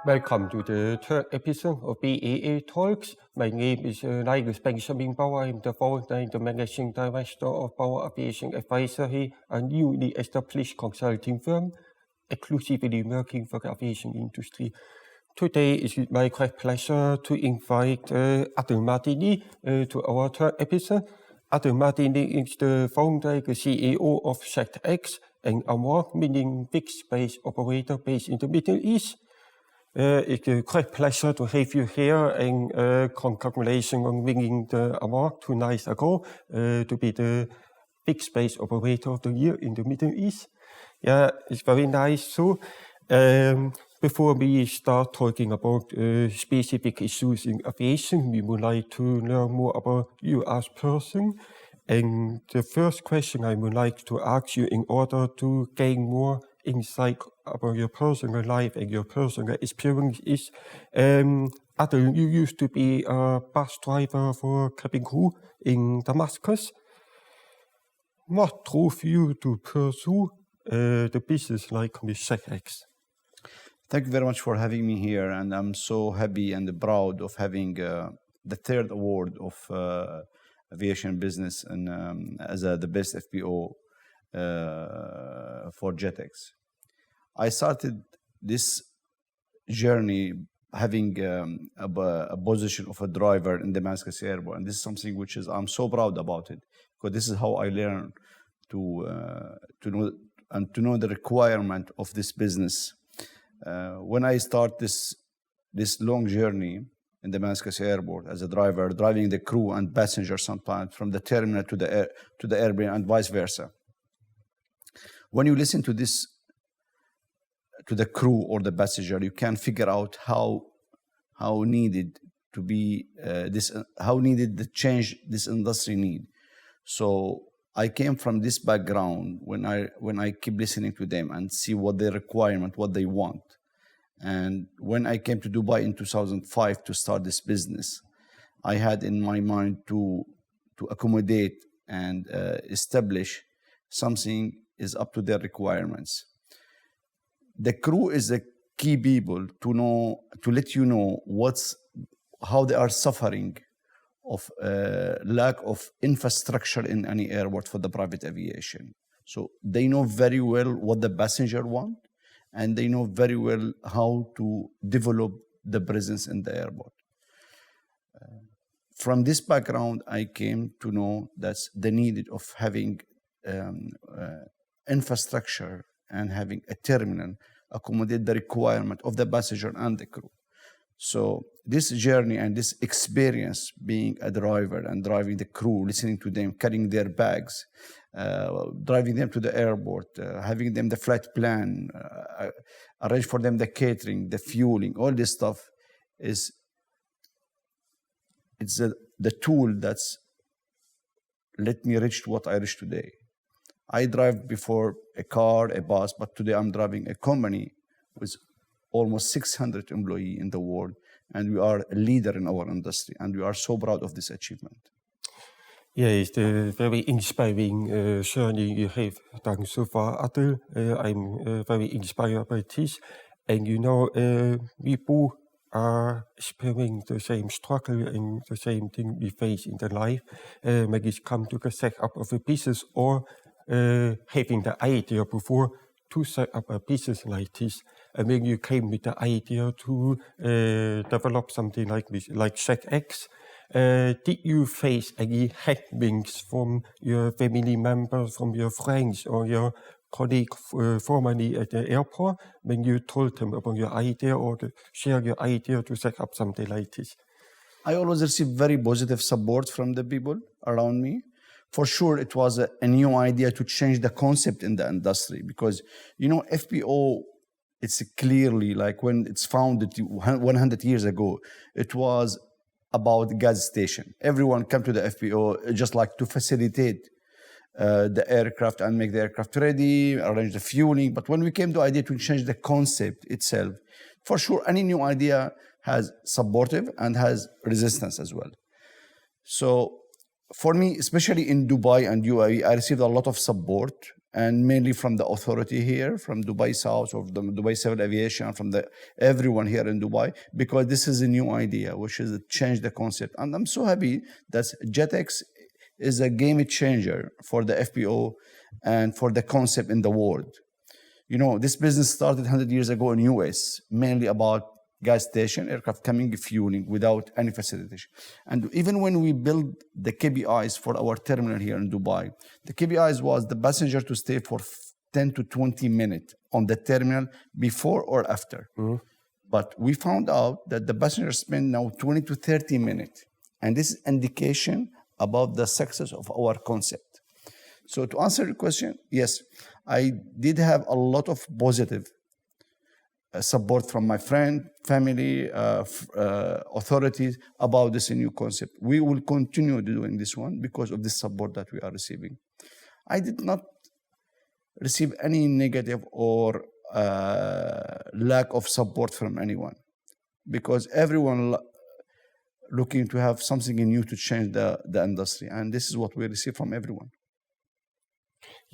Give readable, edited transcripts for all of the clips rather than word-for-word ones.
Welcome to the third episode of BAA Talks. My name is Linus Benjamin Bauer. I'm the founder and the managing director of Bauer Aviation Advisory, a newly established consulting firm exclusively working for the aviation industry. Today it is my great pleasure to invite Adel Mardini to our third episode. Adel Mardini is the founder and the CEO of Jetex, an award-winning fixed space operator based in the Middle East. It's a great pleasure to have you here, and congratulations on winning the award 2 nights ago to be the Big Space Operator of the Year in the Middle East. Yeah, it's very nice. So, before we start talking about specific issues in aviation, we would like to learn more about you as a person. And the first question I would like to ask you in order to gain more insight about your personal life and your personal experience is, Adel, you used to be a bus driver for cabin crew in Damascus. What drove you to pursue the business like with Jetex? Thank you very much for having me here, and I'm so happy and proud of having the third award of aviation business and as the best FPO for Jetex. I started this journey having a position of a driver in Damascus airport, and this is something which is I'm so proud about it, because this is how I learned to know the requirement of this business. When I start this long journey in Damascus airport as a driver, driving the crew and passengers sometimes from the terminal to the airplane and vice versa. When you listen to the crew or the passenger, you can figure out how needed to be how needed the change this industry need. So I came from this background when I keep listening to them and see what their requirement, what they want. And when I came to Dubai in 2005 to start this business, I had in my mind to accommodate and establish something is up to their requirements. The crew is the key people to let you know how they are suffering of lack of infrastructure in any airport for the private aviation. So they know very well what the passenger want, and they know very well how to develop the presence in the airport. From this background, I came to know that's the need of having infrastructure and having a terminal accommodate the requirement of the passenger and the crew. So this journey and this experience being a driver and driving the crew, listening to them, carrying their bags, driving them to the airport, having them the flight plan, arrange for them the catering, the fueling, all this stuff it's the tool that's let me reach what I reach today. I drive before a car, a bus, but today I'm driving a company with almost 600 employees in the world, and we are a leader in our industry, and we are so proud of this achievement. Yeah, it's a very inspiring journey you have done so far, Adel. I'm very inspired by this. And you know, we both are experiencing the same struggle and the same thing we face in the life when it comes to the setup of a business or having the idea before to set up a business like this. And when you came with the idea to develop something like this, like Jetex, did you face any headwinds from your family members, from your friends, or your colleague formerly at the airport when you told them about your idea or share your idea to set up something like this? I always receive very positive support from the people around me. For sure, it was a new idea to change the concept in the industry because, you know, FPO, it's clearly like when it's founded 100 years ago, it was about the gas station. Everyone came to the FPO just like to facilitate the aircraft and make the aircraft ready, arrange the fueling. But when we came to the idea to change the concept itself, for sure, any new idea has supportive and has resistance as well. So for me, especially in Dubai and UAE, I received a lot of support and mainly from the authority here, from Dubai South, or the Dubai Civil Aviation, from everyone here in Dubai, because this is a new idea, which is to change the concept. And I'm so happy that Jetex is a game changer for the FBO and for the concept in the world. You know, this business started 100 years ago in US, mainly about gas station, aircraft coming, fueling without any facilitation. And even when we built the KPIs for our terminal here in Dubai, the KPIs was the passenger to stay for 10 to 20 minutes on the terminal before or after. Mm-hmm. But we found out that the passengers spend now 20 to 30 minutes. And this is indication about the success of our concept. So to answer your question, yes, I did have a lot of positive support from my friend, family, authorities about this new concept. We will continue doing this one because of the support that we are receiving. I did not receive any negative or lack of support from anyone, because everyone looking to have something new to change the industry, and this is what we receive from everyone.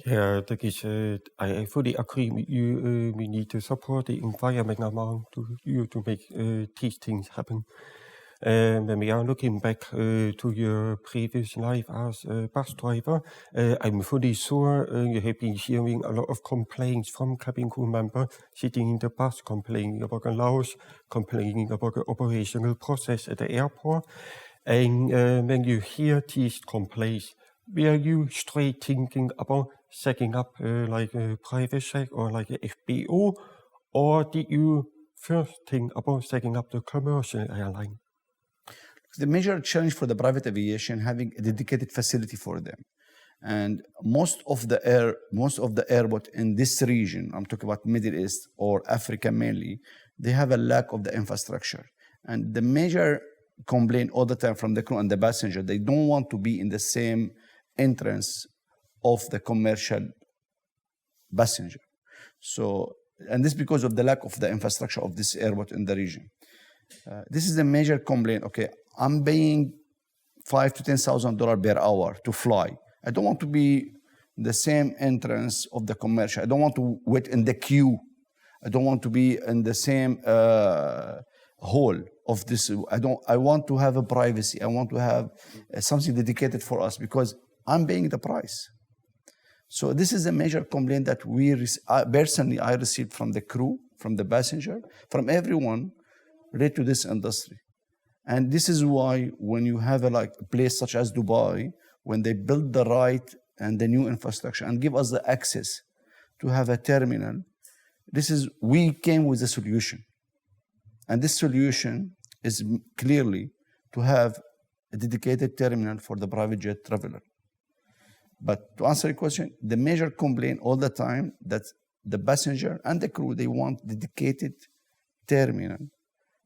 Yeah, that is, I fully agree with you. We need to support the environment around you to make these things happen. When we are looking back to your previous life as a bus driver, I'm fully sure you have been hearing a lot of complaints from cabin crew members sitting in the bus, complaining about the loss, complaining about the operational process at the airport. And when you hear these complaints, were you straight thinking about setting up like a private jet or like a FBO, or did you first think about setting up the commercial airline? The major challenge for the private aviation having a dedicated facility for them, and most of the airport in this region, I'm talking about Middle East or Africa mainly, they have a lack of the infrastructure. And the major complaint all the time from the crew and the passenger, they don't want to be in the same entrance of the commercial passenger. So, and this because of the lack of the infrastructure of this airport in the region. This is a major complaint. Okay, I'm paying $5,000 to $10,000 per hour to fly. I don't want to be the same entrance of the commercial. I don't want to wait in the queue. I don't want to be in the same hall of this. I want to have a privacy. I want to have something dedicated for us because I'm paying the price. So this is a major complaint that personally I received from the crew, from the passenger, from everyone related to this industry. And this is why when you have a place such as Dubai, when they build the right and the new infrastructure and give us the access to have a terminal, we came with a solution. And this solution is clearly to have a dedicated terminal for the private jet traveler. But to answer your question, the major complaint all the time that the passenger and the crew, they want dedicated terminal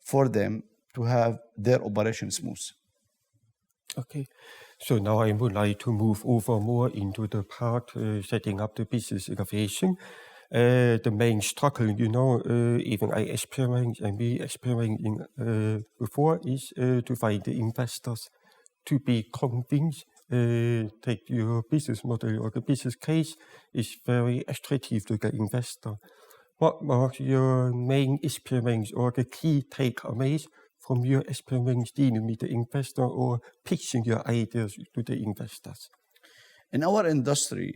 for them to have their operation smooth. Okay, so now I would like to move over more into the part setting up the business innovation. The main struggle, even I experienced and we experienced before is to find the investors to be convinced that your business model or the business case is very attractive to the investor. What was your main experience or the key takeaways from your experience dealing with the investor or pitching your ideas to the investors? In our industry,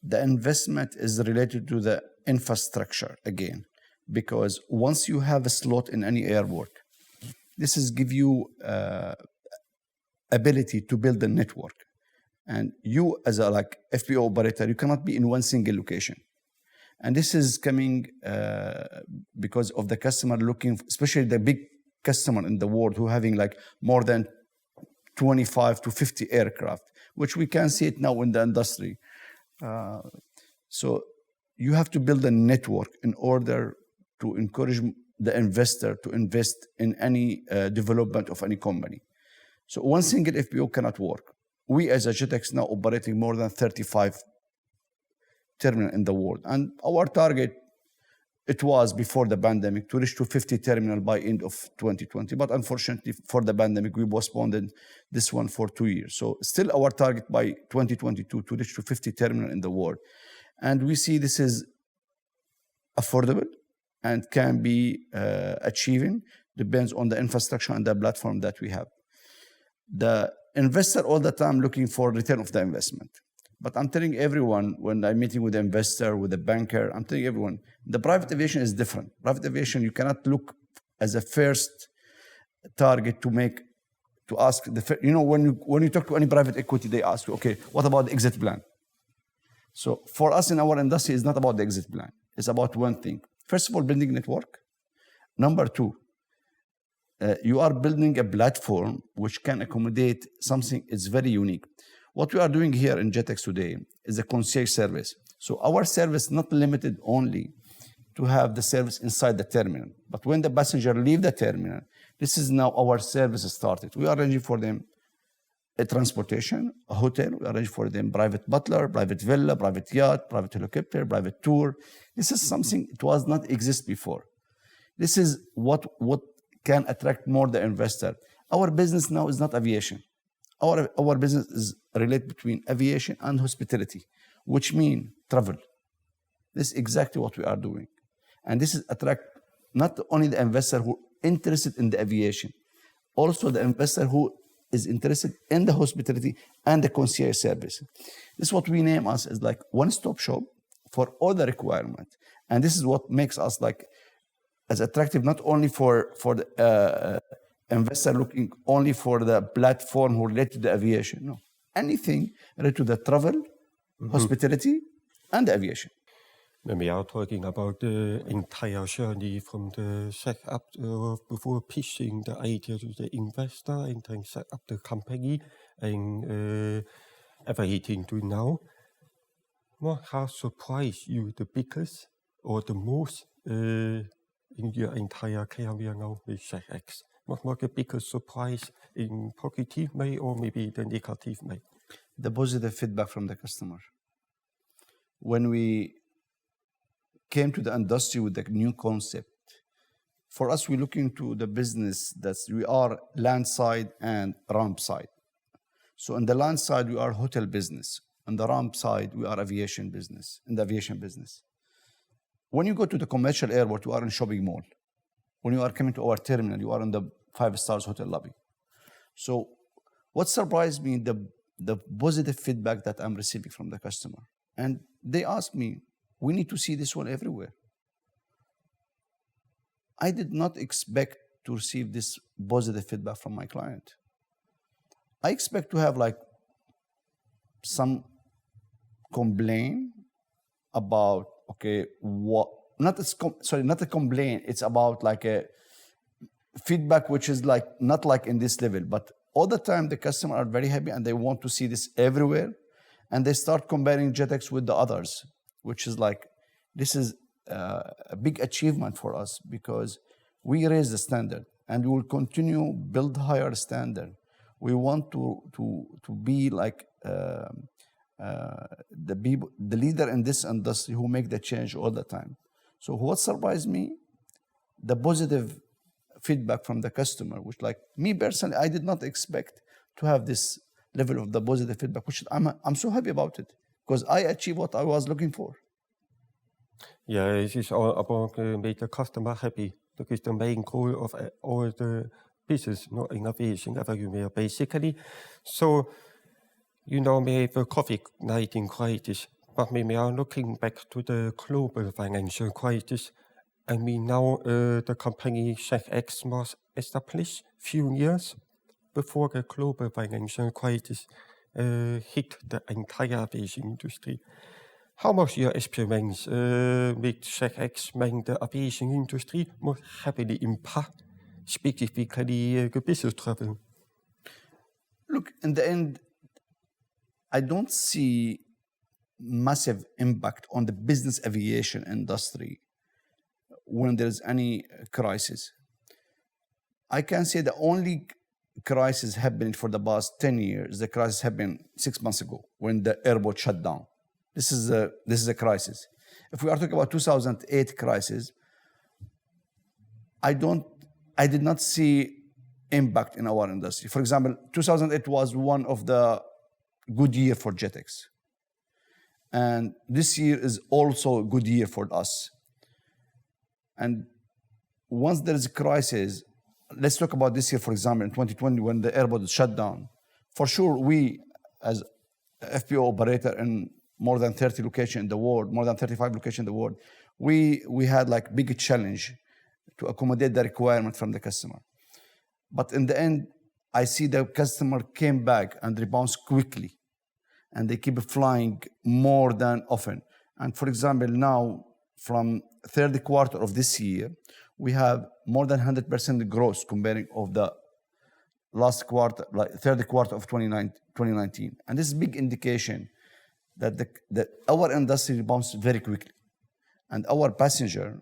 the investment is related to the infrastructure again, because once you have a slot in any airport, this is give you ability to build a network. And you as a FBO operator, you cannot be in one single location. And this is coming because of the customer looking, especially the big customer in the world who having more than 25 to 50 aircraft, which we can see it now in the industry. So you have to build a network in order to encourage the investor to invest in any development of any company. So one single FBO cannot work. We as a Jetex now operating more than 35 terminals in the world. And our target it was before the pandemic to reach to 50 terminal by end of 2020. But unfortunately, for the pandemic, we postponed this one for 2 years. So still our target by 2022 to reach to 50 terminal in the world. And we see this is affordable and can be achieving, depends on the infrastructure and the platform that we have. The investor all the time looking for return of the investment. But I'm telling everyone, when I'm meeting with the investor, with the banker, I'm telling everyone, the private aviation is different. Private aviation, you cannot look as a first target to ask, when you talk to any private equity, they ask you, okay, what about the exit plan? So for us in our industry, it's not about the exit plan. It's about one thing. First of all, building network. Number two, you are building a platform which can accommodate something that's very unique. What we are doing here in Jetex today is a concierge service. So our service not limited only to have the service inside the terminal, but when the passenger leave the terminal, this is now our service started. We are arranging for them a transportation, a hotel. We arrange for them private butler, private villa, private yacht, private helicopter, private tour. This is something it was not exist before. This is what can attract more the investor. Our business now is not aviation. Our business is related between aviation and hospitality, which means travel. This is exactly what we are doing. And this is attract not only the investor who interested in the aviation, also the investor who is interested in the hospitality and the concierge service. This is what we name us as like one-stop shop for all the requirements. And this is what makes us like as attractive, not only for the investor looking only for the platform who relate to the aviation. No, anything related to the travel, hospitality, and the aviation. When we are talking about the entire journey from the setup before pitching the idea to the investor and then set up the company and everything to now, what has surprised you the biggest or the most in your entire career now with Jetex? What was the biggest surprise in positive way or maybe the negative way? The positive feedback from the customer. When we came to the industry with the new concept, for us, we look into the business that we are land side and ramp side. So on the land side, we are hotel business. On the ramp side, we are aviation business, in the aviation business. When you go to the commercial airport, you are in shopping mall. When you are coming to our terminal, you are in the 5-star hotel lobby. So what surprised me, the positive feedback that I'm receiving from the customer. And they asked me, we need to see this one everywhere. I did not expect to receive this positive feedback from my client. I expect to have like some complaint about, okay, not a complaint, it's about like a feedback which is like, not like in this level, but all the time the customer are very happy and they want to see this everywhere. And they start comparing Jetex with the others, which is like, this is a big achievement for us because we raise the standard and we will continue build higher standard. We want to be like the leader in this industry who make the change all the time. So what surprised me, the positive feedback from the customer, which like me personally, I did not expect to have this level of the positive feedback, which I'm so happy about it because I achieved what I was looking for. Yeah, it is all about make the customer happy. That is the main goal of all the business, not innovation, everywhere basically. So, we have the COVID-19 crisis, but we are looking back to the global financial crisis. And we now the company Jetex was established few years before the global financial crisis hit the entire aviation industry. How was your experience with Jetex when the aviation industry was heavily impacted, specifically the business travel? Look, in the end, I don't see massive impact on the business aviation industry when there's any crisis. I can say the only crisis happening for the past 10 years, the crisis happened 6 months ago when the airport shut down. This is a crisis. If we are talking about 2008 crisis, I did not see impact in our industry. For example, 2008 was one of the good year for Jetex. And this year is also a good year for us. And once there is a crisis, let's talk about this year, for example, in 2020, when the airport is shut down. For sure, we, as FPO operator in more than 30 locations in the world, more than 35 locations in the world, we had like big challenge to accommodate the requirement from the customer. But in the end, I see the customer came back and rebounds quickly, and they keep flying more than often. And for example, now from third quarter of this year, we have more than 100% growth comparing of the last quarter, like third quarter of 2019. And this is a big indication that our industry rebounds very quickly. And our passenger,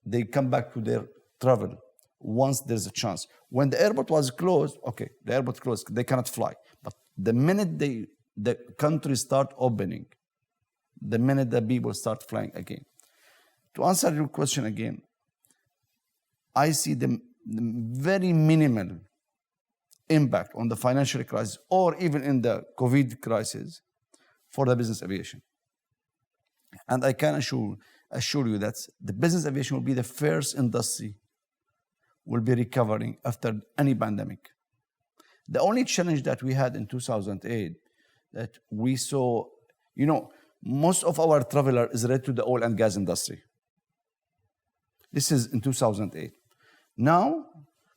they come back to their travel once there's a chance. When the airport was closed, okay, the airport closed, they cannot fly. But the minute the country start opening, the minute the people start flying again. To answer your question again, I see the very minimal impact on the financial crisis or even in the COVID crisis for the business aviation. And I can assure you that the business aviation will be the first industry will be recovering after any pandemic. The only challenge that we had in 2008 that we saw, most of our traveler is related to the oil and gas industry. This is in 2008. Now,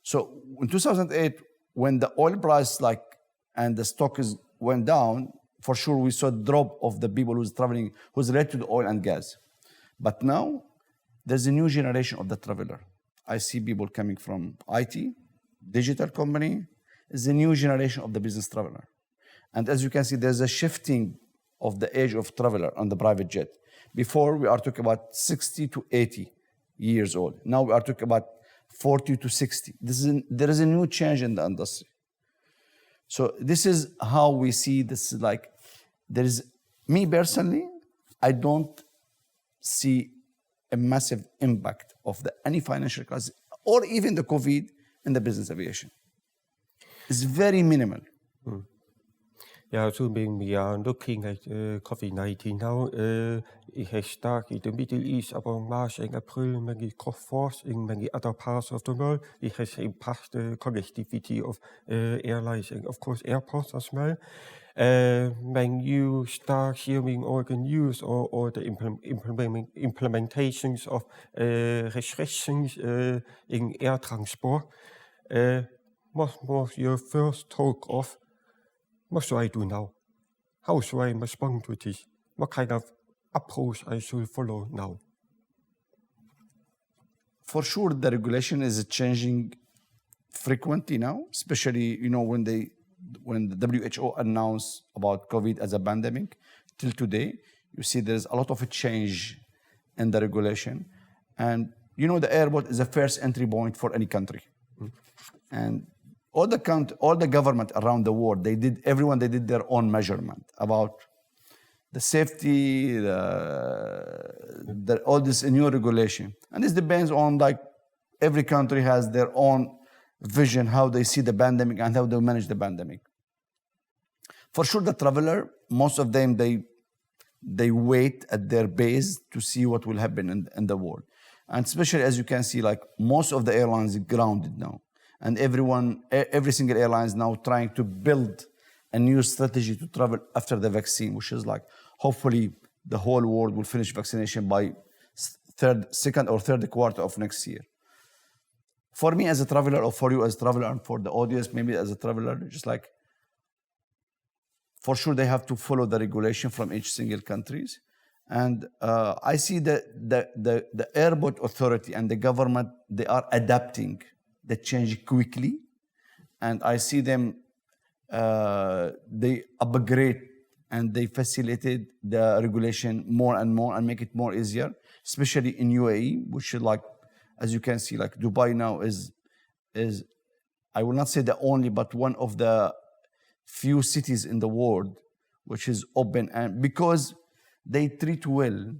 so in 2008, when the oil price and the stock went down, for sure we saw a drop of the people who's traveling, who's related to the oil and gas. But now, there's a new generation of the traveler. I see people coming from IT, digital company. It's a new generation of the business traveler. And as you can see, there's a shifting of the age of traveler on the private jet. Before, we are talking about 60 to 80 years old. Now we are talking about 40 to 60. There is a new change in the industry. So this is how we see this. Me personally, I don't see a massive impact of any financial crisis or even the COVID in the business aviation. It's very minimal. Yeah, assuming we are looking at COVID-19 now, it has started in the Middle East about March and April, many cross in many other parts of the world. It has impacted the connectivity of airlines and, of course, airports as well. When you start hearing all the news or the implementations of restrictions in air transport, what was your first thought of? What should I do now? How should I respond to this? What kind of approach I should follow now? For sure, the regulation is changing frequently now, especially when the WHO announced about COVID as a pandemic. Till today, you see there's a lot of a change in the regulation. And the airport is the first entry point for any country. And all the government around the world, they did their own measurement about the safety, all this new regulation. And this depends on every country has their own vision, how they see the pandemic and how they manage the pandemic. For sure, the traveler, most of them, they wait at their base to see what will happen in the world. And especially as you can see, most of the airlines are grounded now. And every single airline is now trying to build a new strategy to travel after the vaccine, which is hopefully the whole world will finish vaccination by second or third quarter of next year. For me as a traveler, or for you as a traveler, and for the audience maybe as a traveler, just for sure they have to follow the regulation from each single countries. And I see the airport authority and the government, they are adapting the change quickly, and I see them, they upgrade and they facilitate the regulation more and more and make it more easier, especially in UAE, which is as you can see, Dubai now is I will not say the only, but one of the few cities in the world which is open, and because they treat well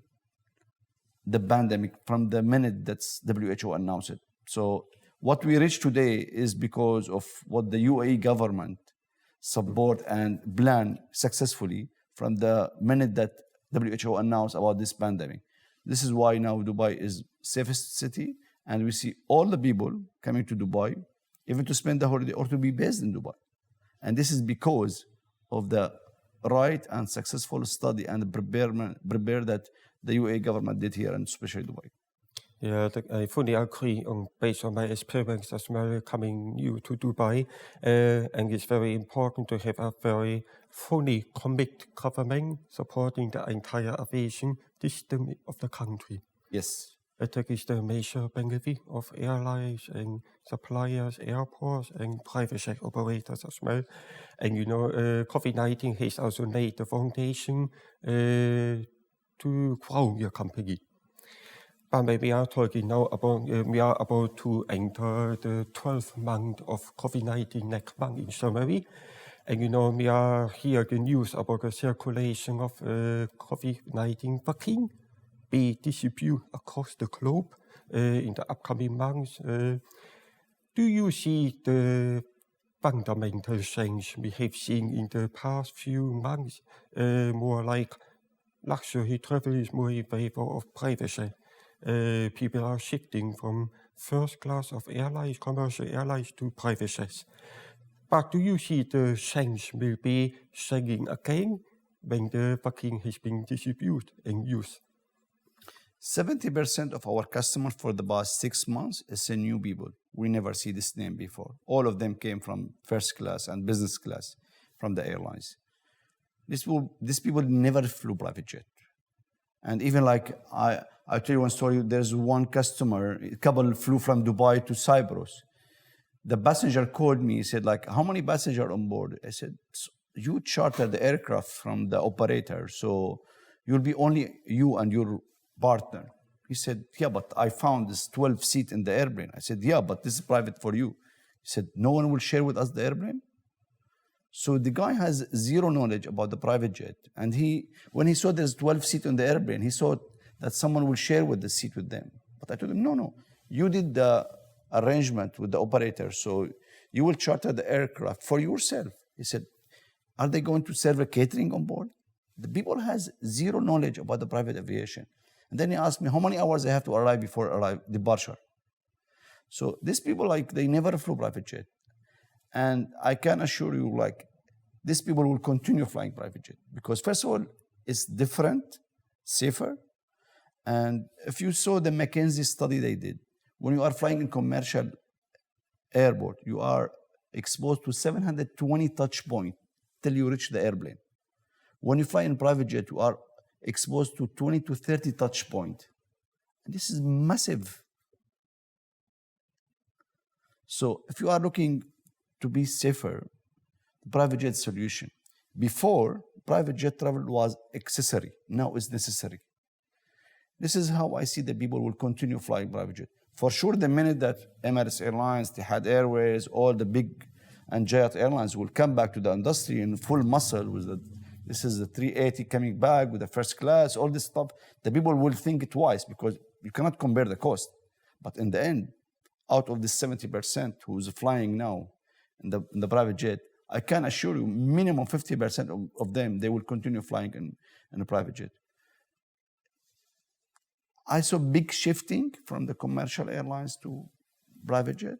the pandemic from the minute that WHO announced it. So what we reach today is because of what the UAE government support and plan successfully from the minute that WHO announced about this pandemic. This is why now Dubai is safest city, and we see all the people coming to Dubai, even to spend the holiday or to be based in Dubai. And this is because of the right and successful study and prepare that the UAE government did here, and especially Dubai. Yeah, I fully agree based on my experience as well coming new to Dubai. And it's very important to have a very fully committed government supporting the entire aviation system of the country. Yes. That is the major benefit of airlines and suppliers, airports, and private sector operators as well. And COVID-19 has also laid the foundation to grow your company. But we are talking now about, we are about to enter the 12th month of COVID-19 next month in summary. And we are hearing the news about the circulation of COVID-19 vaccine be distributed across the globe in the upcoming months. Do you see the fundamental change we have seen in the past few months, more like luxury travel is more in favor of privacy? People are shifting from first class of airlines, commercial airlines, to private jets. But do you see the change will be changing again when the vaccine has been distributed and used? 70% of our customers for the past 6 months is a new people. We never see this name before. All of them came from first class and business class from the airlines. These people never flew private jet. And even like, I'll tell you one story. There's one customer, a couple flew from Dubai to Cyprus. The passenger called me, he said like, how many passengers on board? I said, you chartered the aircraft from the operator, so you'll be only you and your partner. He said, yeah, but I found this 12 seat in the airplane. I said, yeah, but this is private for you. He said, no one will share with us the airplane? So the guy has zero knowledge about the private jet. And when he saw there's 12 seats in the airplane, he thought that someone will share with the seat with them. But I told him, no, you did the arrangement with the operator, so you will charter the aircraft for yourself. He said, are they going to serve a catering on board? The people has zero knowledge about the private aviation. And then he asked me how many hours they have to arrive before departure. So these people, like, they never flew private jet. And I can assure you, like, these people will continue flying private jet because, first of all, it's different, safer. And if you saw the McKinsey study they did, when you are flying in commercial airport, you are exposed to 720 touch points till you reach the airplane. When you fly in private jet, you are exposed to 20 to 30 touch points. And this is massive. So if you are looking to be safer, private jet solution. Before, private jet travel was accessory. Now it's necessary. This is how I see that people will continue flying private jet. For sure, the minute that Emirates Airlines, Etihad Airways, all the big and giant airlines will come back to the industry in full muscle with this is the 380 coming back with the first class, all this stuff, the people will think twice because you cannot compare the cost. But in the end, out of the 70% who's flying now in the private jet, I can assure you minimum 50% of them, they will continue flying in a private jet. I saw big shifting from the commercial airlines to private jet,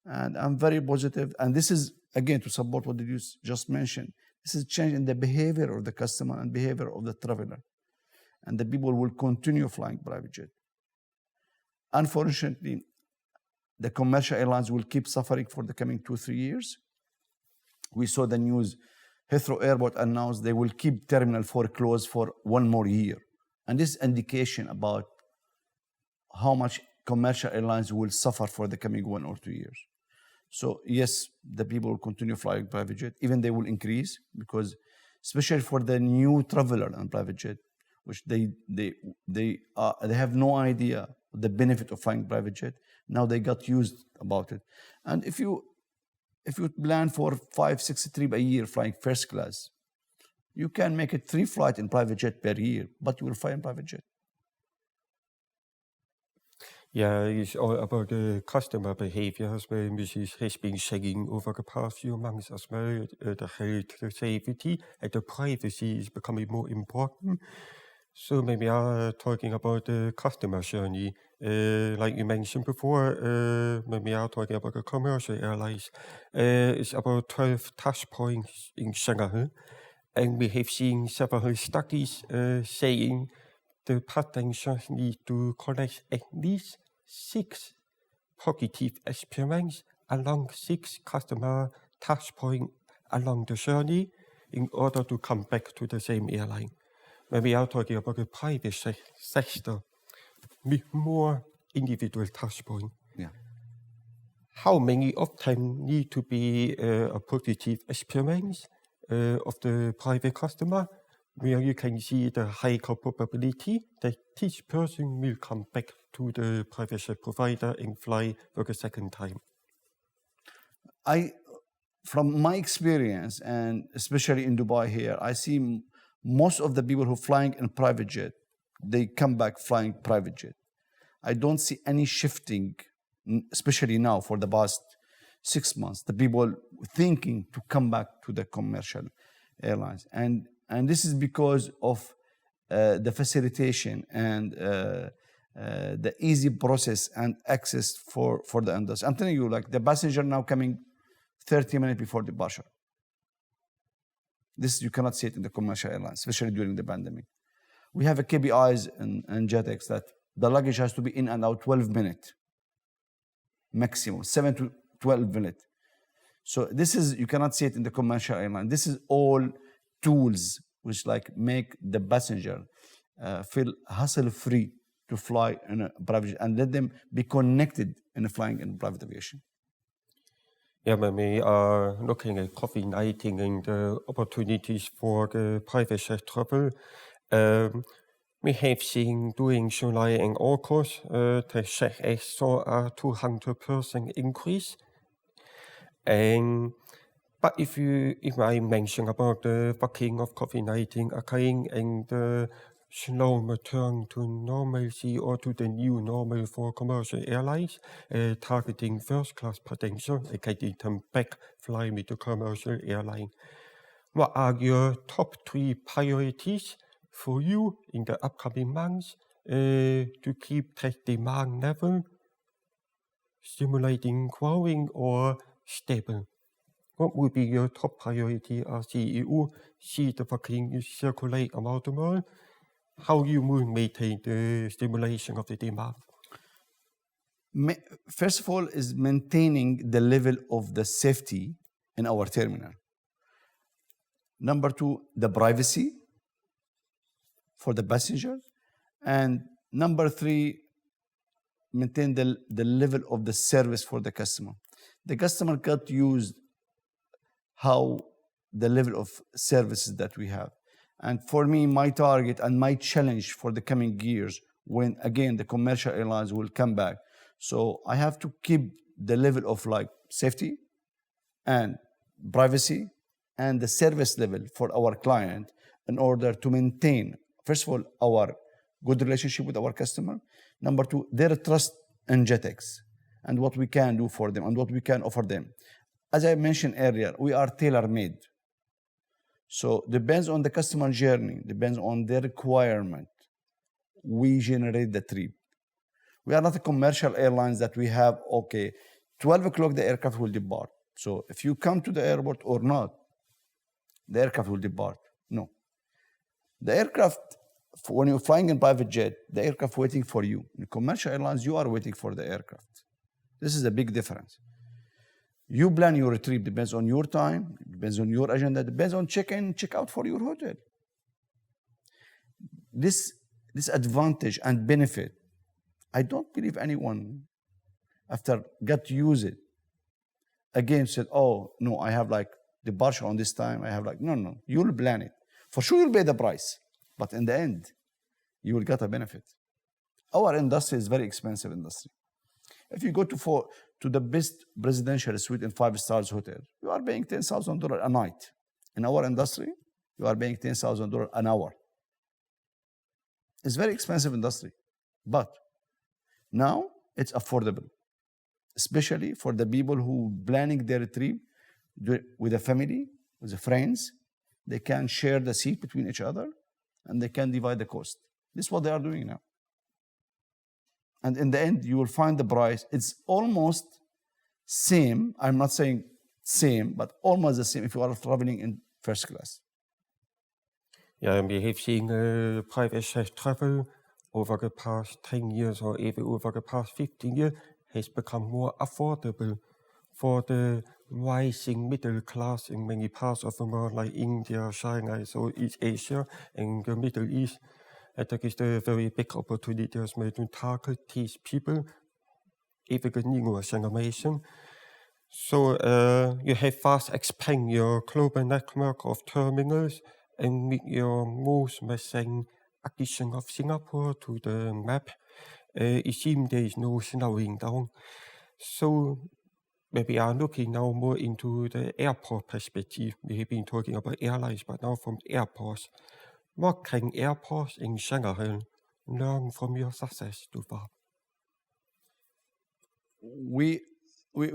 and I'm very positive. And this is, again, to support what you just mentioned, this is changing the behavior of the customer and behavior of the traveler. And the people will continue flying private jet. Unfortunately, the commercial airlines will keep suffering for the coming 2-3 years. We saw the news, Heathrow Airport announced they will keep Terminal 4 closed for 1 more year. And this indication about how much commercial airlines will suffer for the coming 1 or 2 years. So yes, the people will continue flying private jet, even they will increase because, especially for the new traveler on private jet, which they have no idea the benefit of flying private jet. Now they got used about it. And if you plan for 5-6 trips a year flying first class, you can make it 3 flights in private jet per year, but you will fly in private jet. Yeah, it's all about the customer behavior as well, which has been saying over the past few months as well. The health, the safety, and the privacy is becoming more important. So maybe I'm talking about the customer journey. Like you mentioned before, maybe I'm talking about the commercial airlines. It's about 12 touch points in Shanghai. And we have seen several studies saying the passengers need to collect at least 6 positive experiences along 6 customer touch points along the journey in order to come back to the same airline. When we are talking about the private sector with more individual touch points, Yeah. how many of them need to be a positive experience of the private customer, where you can see the higher probability that this person will come back to the private jet provider and fly for the second time? From my experience, and especially in Dubai here, I see most of the people who are flying in private jet, they come back flying private jet. I don't see any shifting, especially now for the past 6 months, the people thinking to come back to the commercial airlines. And this is because of the facilitation and the easy process and access for the industry. I'm telling you, like the passenger now coming 30 minutes before departure. This, you cannot see it in the commercial airlines, especially during the pandemic. We have a KPIs in Jetex that the luggage has to be in and out 12 minutes, maximum, 7 to 12 minutes. So this is, you cannot see it in the commercial airline. This is all tools which like make the passenger feel hassle-free to fly in a private, and let them be connected in flying in private aviation. Yeah, when we are looking at COVID-19 and the opportunities for the private jet travel, we have seen during July and August, the Jetex saw a 200% increase. But if I mention about the vaccine of COVID-19 occurring and the slow return to normalcy or to the new normal for commercial airlines, targeting first-class potential and getting them back flying with the commercial airline. What are your top 3 priorities for you in the upcoming months to keep that demand level stimulating, growing, or stable? What would be your top priority as CEO? See the vaccine circulate around the world. How you will maintain the stimulation of the demand? First of all, is maintaining the level of the safety in our terminal. Number 2, the privacy for the passenger. And number 3, maintain the level of the service for the customer. The customer got used how the level of services that we have. And for me, my target and my challenge for the coming years, when again the commercial airlines will come back, so I have to keep the level of like safety and privacy and the service level for our client in order to maintain, first of all, our good relationship with our customer. Number 2, their trust in Jetex and what we can do for them and what we can offer them. As I mentioned earlier, we are tailor-made. So depends on the customer journey, depends on their requirement, we generate the trip. We are not a commercial airlines that we have, okay, 12 o'clock the aircraft will depart. So if you come to the airport or not, the aircraft will depart. No. The aircraft, when you're flying in private jet, the aircraft waiting for you. In commercial airlines, you are waiting for the aircraft. This is a big difference. You plan your trip, depends on your time, depends on your agenda, depends on check-in, check-out for your hotel. This advantage and benefit, I don't believe anyone, after got to use it, again said, oh, no, I have like departure on this time, I have like, no, you'll plan it. For sure you'll pay the price, but in the end, you will get a benefit. Our industry is very expensive industry. If you go to the best residential suite in 5-star hotel, you are paying $10,000 a night. In our industry, you are paying $10,000 an hour. It's very expensive industry. But now it's affordable, especially for the people who planning their trip with a family, with the friends. They can share the seat between each other and they can divide the cost. This is what they are doing now. And in the end, you will find the price. It's almost same. I'm not saying same, but almost the same if you are traveling in first class. Yeah, we have seen private jet travel over the past 10 years or even over the past 15 years has become more affordable for the rising middle class in many parts of the world like India, China, so East Asia and the Middle East. I think it's a very big opportunity to target these people, even the newer generation. So you have fast expand your global network of terminals and with your most recent addition of Singapore to the map, it seems there is no slowing down. So maybe I'm looking now more into the airport perspective. We have been talking about airlines, but now from airports. What can airports in Shanghai learn from your success so far? We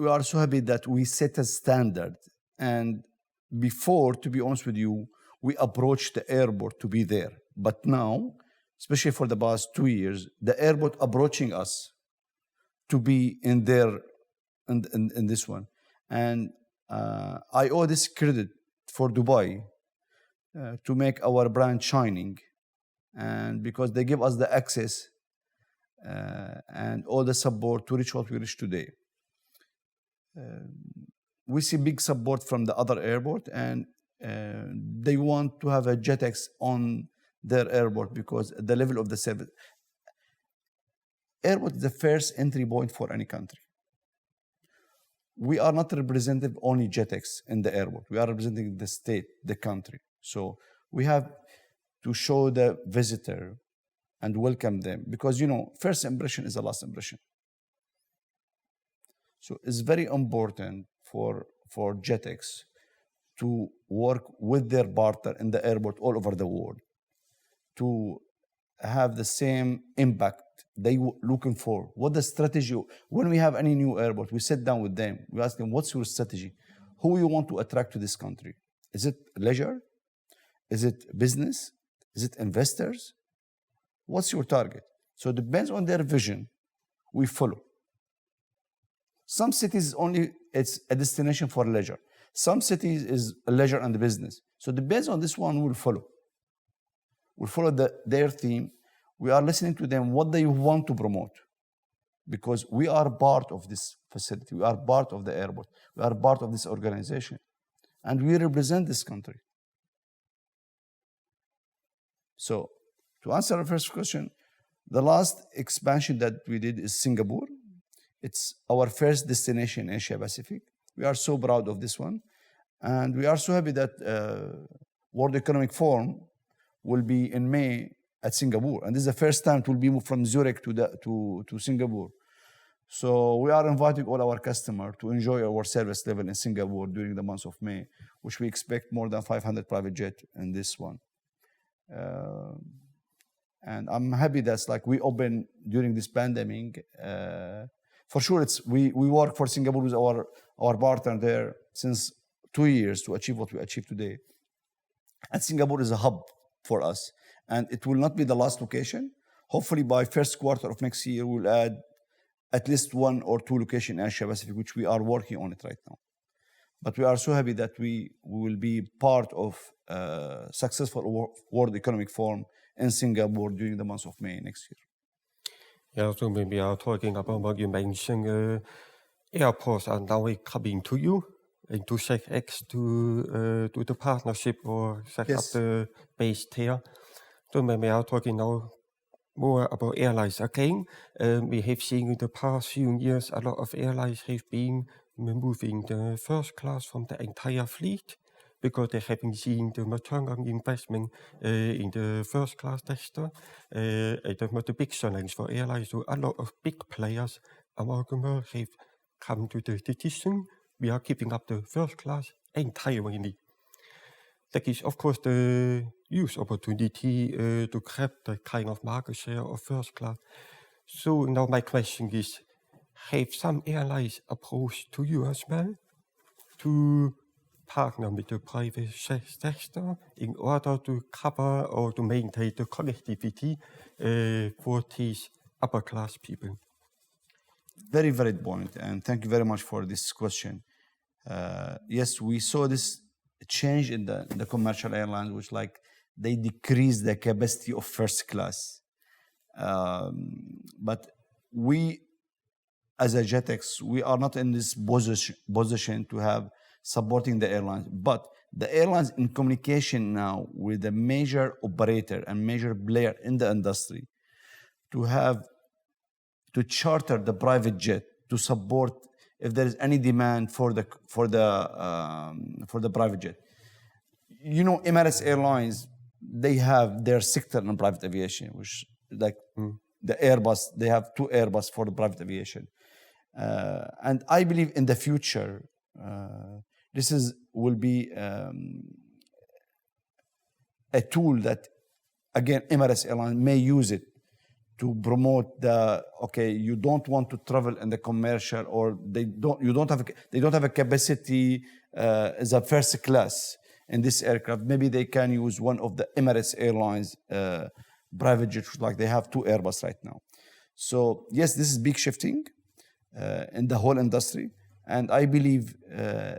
are so happy that we set a standard. And before, to be honest with you, we approached the airport to be there. But now, especially for the past 2 years, the airport approaching us to be in there in this one. And I owe this credit for Dubai to make our brand shining. And because they give us the access and all the support to reach what we reach today. We see big support from the other airport, and they want to have a Jetex on their airport because the level of the service. Airport is the first entry point for any country. We are not representing only Jetex in the airport. We are representing the state, the country. So we have to show the visitor and welcome them because, first impression is the last impression. So it's very important for Jetex to work with their partner in the airport all over the world to have the same impact they looking for. What the strategy? When we have any new airport, we sit down with them. We ask them, what's your strategy? Who you want to attract to this country? Is it leisure? Is it business? Is it investors? What's your target? So it depends on their vision, we follow. Some cities it's a destination for leisure. Some cities is leisure and business. So it depends on this one, we'll follow. We'll follow their theme. We are listening to them, what they want to promote. Because we are part of this facility. We are part of the airport. We are part of this organization. And we represent this country. So, to answer the first question, the last expansion that we did is Singapore. It's our first destination in Asia Pacific. We are so proud of this one. And we are so happy that World Economic Forum will be in May at Singapore. And this is the first time it will be moved from Zurich to Singapore. So we are inviting all our customers to enjoy our service level in Singapore during the month of May, which we expect more than 500 private jets in this one. And I'm happy that's like we open during this pandemic. For sure, we work for Singapore with our partner there since 2 years to achieve what we achieve today. And Singapore is a hub for us. And it will not be the last location. Hopefully by first quarter of next year, we'll add at least 1 or 2 locations in Asia Pacific, which we are working on it right now. But we are so happy that we will be part of successful World Economic Forum in Singapore during the month of May next year. Yeah, so when we are talking about what you mentioned, airports are now coming to you and to Jetex to do the partnership or set up the base there. So when we are talking now more about airlines again, we have seen in the past few years a lot of airlines have been moving the first class from the entire fleet because they haven't seen the return on investment in the first class sector. The big challenge for airlines, so a lot of big players around the world have come to the decision we are keeping up the first class entirely. That is, of course, the huge opportunity to grab the kind of market share of first class. So now my question is, have some airlines approached to you as well to partner with the private sector in order to cover or to maintain the connectivity for these upper class people? Very valid point, and thank you very much for this question. Yes, we saw this change in the commercial airlines, which like they decreased the capacity of first class. But we, as a Jetex, we are not in this position to have supporting the airlines. But the airlines in communication now with the major operator and major player in the industry to charter the private jet to support if there is any demand for the private jet. You know, Emirates Airlines, they have their sector in private aviation, which like the Airbus, they have 2 Airbus for the private aviation. And I believe in the future, this will be a tool that, again, Emirates Airlines may use it to promote you don't want to travel in the commercial, or they don't have a capacity as a first class in this aircraft. Maybe they can use one of the Emirates Airlines private jets, like they have 2 Airbus right now. So yes, this is big shifting in the whole industry, and I believe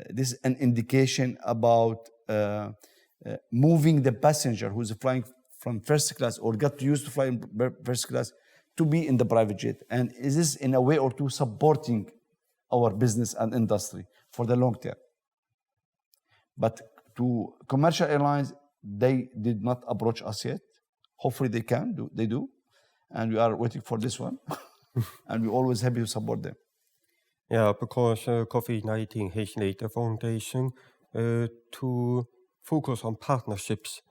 this is an indication about moving the passenger who's flying from first class or got used to fly in first class to be in the private jet. And is this in a way or two supporting our business and industry for the long term? But to commercial airlines, they did not approach us yet. Hopefully they do. And we are waiting for this one. And we're always happy to support them. Yeah, because COVID-19 has laid the foundation to focus on partnerships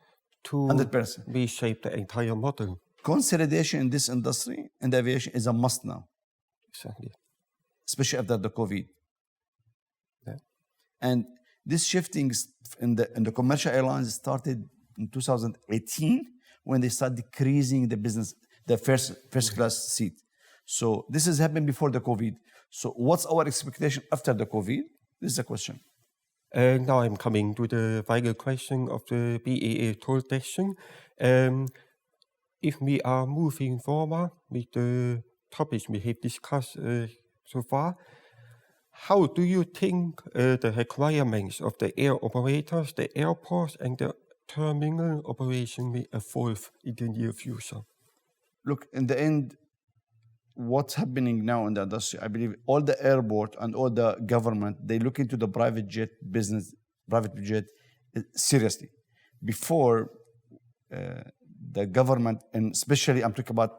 to 100%. reshape the entire model. Consolidation in this industry and aviation is a must now. Exactly. Especially after the COVID. Yeah. And this shifting in the commercial airlines started in 2018 when they started decreasing the first class seat. So this has happened before the COVID. So what's our expectation after the COVID? This is the question. Now I'm coming to the final question of the BAA toll section. If we are moving forward with the topics we have discussed so far, how do you think the requirements of the air operators, the airports, and the terminal operation will evolve in the near future? Look, in the end, what's happening now in the industry, I believe all the airport and all the government, they look into the private jet business, private jet seriously. Before, the government, and especially I'm talking about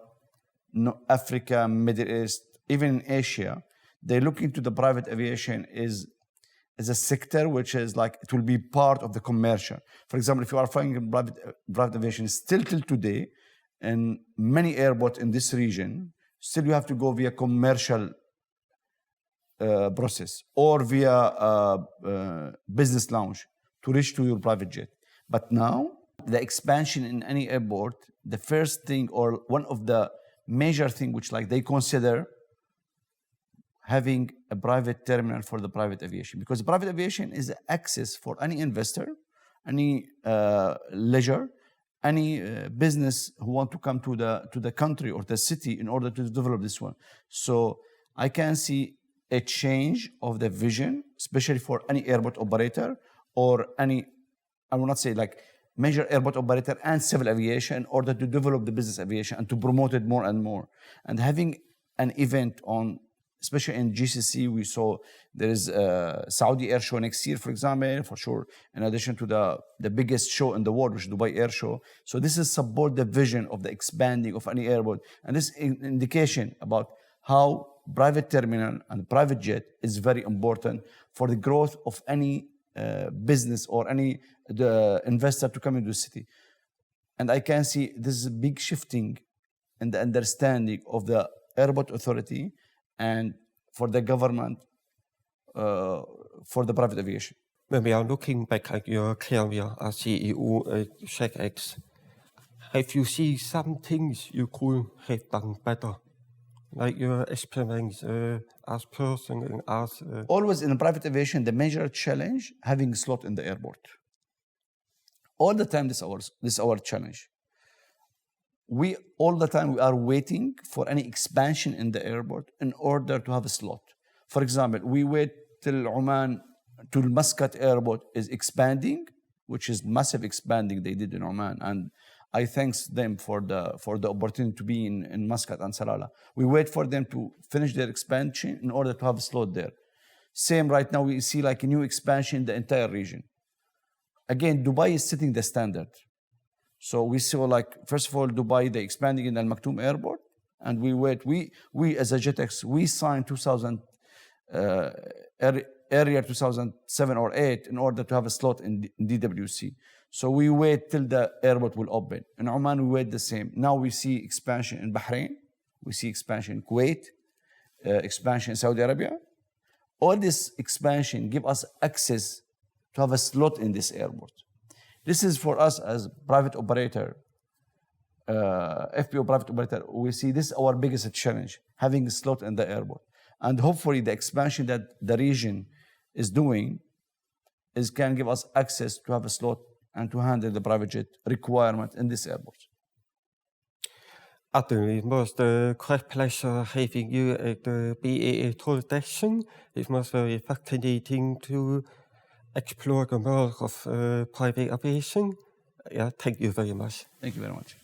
Africa, Middle East, even in Asia, they look into the private aviation as a sector which is like, it will be part of the commercial. For example, if you are flying in private aviation, still till today, in many airports in this region, still you have to go via commercial process or via business lounge to reach to your private jet. But now, the expansion in any airport, the first thing or one of the major thing which like they consider having a private terminal for the private aviation, because private aviation is access for any investor, any leisure, any business who want to come to the country or the city in order to develop this one. So I can see a change of the vision, especially for any airport operator or any, I will not say like major airport operator and civil aviation, in order to develop the business aviation and to promote it more and more. And having an event on, especially in GCC, we saw there is a Saudi Air Show next year, for example, for sure, in addition to the biggest show in the world, which is Dubai Air Show. So this is support the vision of the expanding of any airport. And this is an indication about how private terminal and private jet is very important for the growth of any business or the investor to come into the city. And I can see this is a big shifting in the understanding of the airport authority and for the government, for the private aviation. When we are looking back at your career as CEO at Jetex, have you seen some things you could have done better? like your experience as person and as Always in private aviation, the major challenge having slot in the airport. All the time, this is our challenge. All the time we are waiting for any expansion in the airport in order to have a slot. For example, we wait till Oman, till Muscat airport is expanding, which is massive expanding they did in Oman, and I thank them for the opportunity to be in Muscat and Salalah. We wait for them to finish their expansion in order to have a slot there. Same right now, we see like a new expansion in the entire region. Again, Dubai is setting the standard. So we saw like, first of all, Dubai, they expanding in Al Maktoum Airport, and we wait. We as a Jetex, we signed Area 2007 or 8 in order to have a slot in DWC. So we wait till the airport will open. In Oman, we wait the same. Now we see expansion in Bahrain, we see expansion in Kuwait, expansion in Saudi Arabia. All this expansion give us access to have a slot in this airport. This is for us as private operator, FPO private operator, we see this is our biggest challenge, having a slot in the airport. And hopefully the expansion that the region is doing can give us access to have a slot and to handle the private jet requirement in this airport. Adel, it was a great pleasure having you at the BAA introduction. It was very fascinating to explore the world of private aviation. Yeah, thank you very much. Thank you very much.